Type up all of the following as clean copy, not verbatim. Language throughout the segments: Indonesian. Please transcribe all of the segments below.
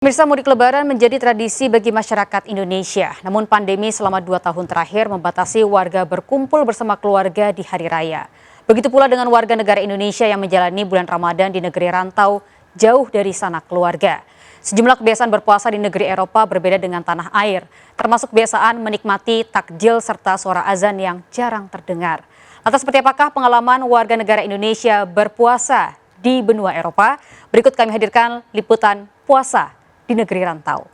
Pemirsa, mudik lebaran menjadi tradisi bagi masyarakat Indonesia. Namun pandemi selama 2 tahun terakhir membatasi warga berkumpul bersama keluarga di hari raya. Begitu pula dengan warga negara Indonesia yang menjalani bulan Ramadan di negeri rantau jauh dari sanak keluarga. Sejumlah kebiasaan berpuasa di negeri Eropa berbeda dengan tanah air, termasuk kebiasaan menikmati takjil serta suara azan yang jarang terdengar. Lantas seperti apakah pengalaman warga negara Indonesia berpuasa di benua Eropa? Berikut kami hadirkan liputan puasa di negeri rantau.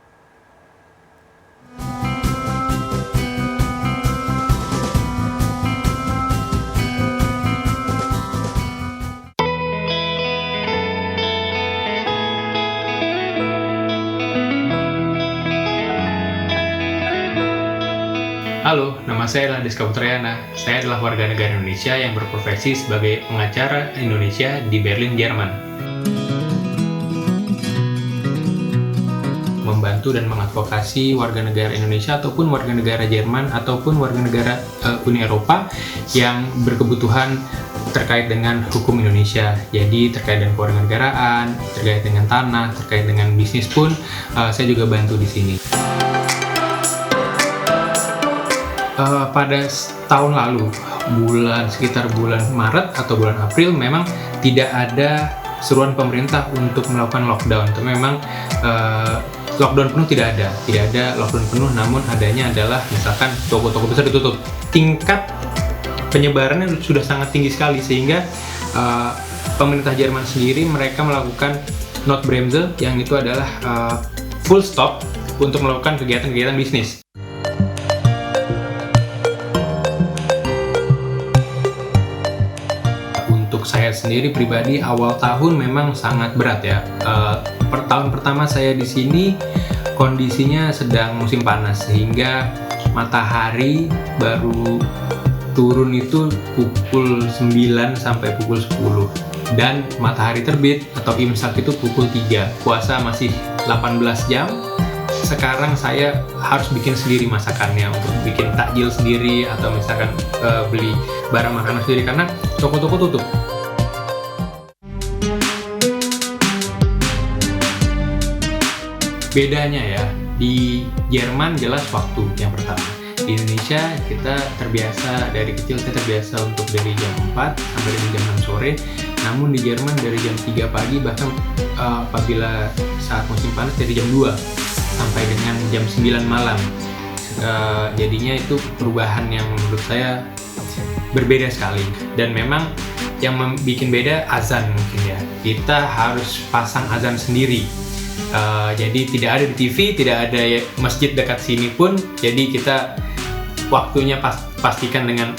Halo, nama saya adalah Deska Putrayana. Saya adalah warga negara Indonesia yang berprofesi sebagai pengacara Indonesia di Berlin, Jerman. Membantu dan mengadvokasi warga negara Indonesia ataupun warga negara Jerman ataupun warga negara Uni Eropa yang berkebutuhan terkait dengan hukum Indonesia. Jadi terkait dengan kewarganegaraan, terkait dengan tanah, terkait dengan bisnis pun saya juga bantu di sini. Pada tahun lalu, sekitar bulan Maret atau bulan April, memang tidak ada seruan pemerintah untuk melakukan lockdown. Itu memang lockdown penuh tidak ada lockdown penuh, namun adanya adalah misalkan toko-toko besar ditutup. Tingkat penyebarannya sudah sangat tinggi sekali sehingga pemerintah Jerman sendiri mereka melakukan Notbremse, yang itu adalah full stop untuk melakukan kegiatan-kegiatan bisnis. Untuk saya sendiri pribadi awal tahun memang sangat berat ya. Tahun pertama saya di sini kondisinya sedang musim panas sehingga matahari baru turun itu pukul 9 sampai pukul 10 dan matahari terbit atau imsak itu pukul 3. Puasa masih 18 jam. Sekarang saya harus bikin sendiri masakannya, untuk bikin takjil sendiri atau misalkan beli barang makanan sendiri karena toko-toko tutup. Bedanya ya, di Jerman jelas waktu yang pertama. Di Indonesia kita terbiasa, dari kecil saya terbiasa untuk dari jam 4 sampai dengan jam 6 sore. Namun di Jerman dari jam 3 pagi, bahkan apabila saat musim panas dari jam 2 sampai dengan jam 9 malam. Jadinya itu perubahan yang menurut saya berbeda sekali. Dan memang yang bikin beda azan mungkin ya. Kita harus pasang azan sendiri. Jadi tidak ada di TV, tidak ada masjid dekat sini pun. Jadi kita waktunya pastikan dengan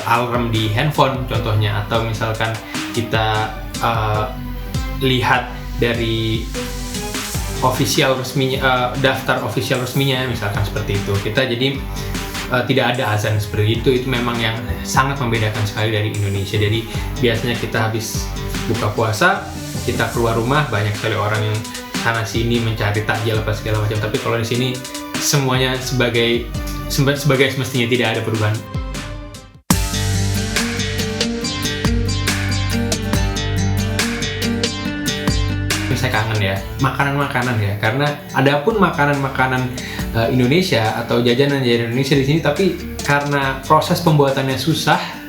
alarm di handphone contohnya, atau misalkan kita lihat dari official resminya, daftar official resminya misalkan seperti itu. Kita jadi tidak ada azan seperti itu. Itu memang yang sangat membedakan sekali dari Indonesia. Jadi biasanya kita habis buka puasa, kita keluar rumah, banyak sekali orang yang sana sini mencari takjil apa segala macam. Tapi kalau di sini semuanya sebagai semestinya, tidak ada perubahan. Saya kangen ya makanan-makanan ya, karena adapun makanan-makanan Indonesia atau jajanan Indonesia di sini, tapi karena proses pembuatannya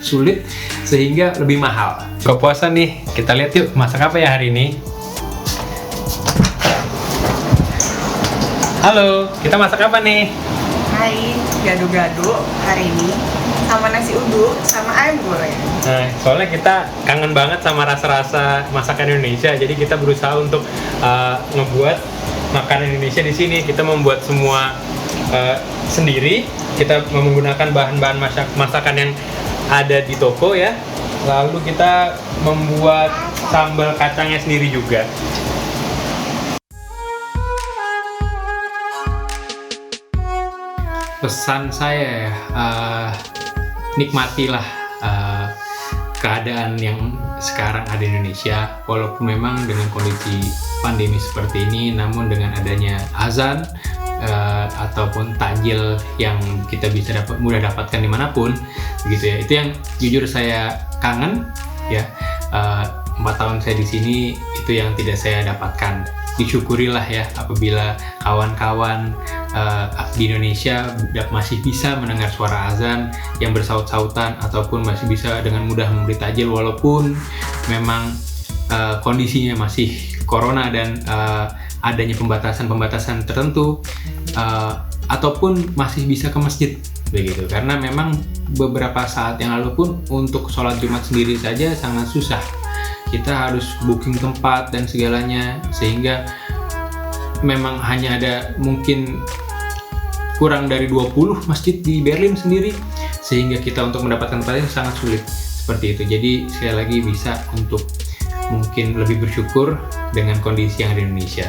sulit sehingga lebih mahal. Buka puasa nih, kita lihat yuk masak apa ya hari ini. Halo, kita masak apa nih? Hai, gado-gado hari ini sama nasi uduk sama ayam goreng. Nah, soalnya kita kangen banget sama rasa-rasa masakan Indonesia, jadi kita berusaha untuk ngebuat makanan Indonesia di sini. Kita membuat semua sendiri. Kita menggunakan bahan-bahan masakan yang ada di toko ya. Lalu kita membuat sambal kacangnya sendiri juga. Pesan saya nikmatilah keadaan yang sekarang ada di Indonesia, walaupun memang dengan kondisi pandemi seperti ini, namun dengan adanya azan ataupun takjil yang kita bisa mudah dapatkan dimanapun, begitu ya. Itu yang jujur saya kangen ya. 4 tahun saya di sini itu yang tidak saya dapatkan. disyukurilah ya apabila kawan-kawan di Indonesia masih bisa mendengar suara azan yang bersaut-sautan ataupun masih bisa dengan mudah memberi takjil walaupun memang kondisinya masih corona dan adanya pembatasan tertentu, ataupun masih bisa ke masjid begitu, karena memang beberapa saat yang lalu pun untuk sholat Jumat sendiri saja sangat susah, kita harus booking tempat dan segalanya, sehingga memang hanya ada mungkin kurang dari 20 masjid di Berlin sendiri, sehingga kita untuk mendapatkan tempatnya sangat sulit seperti itu. Jadi sekali lagi bisa untuk mungkin lebih bersyukur dengan kondisi yang ada di Indonesia.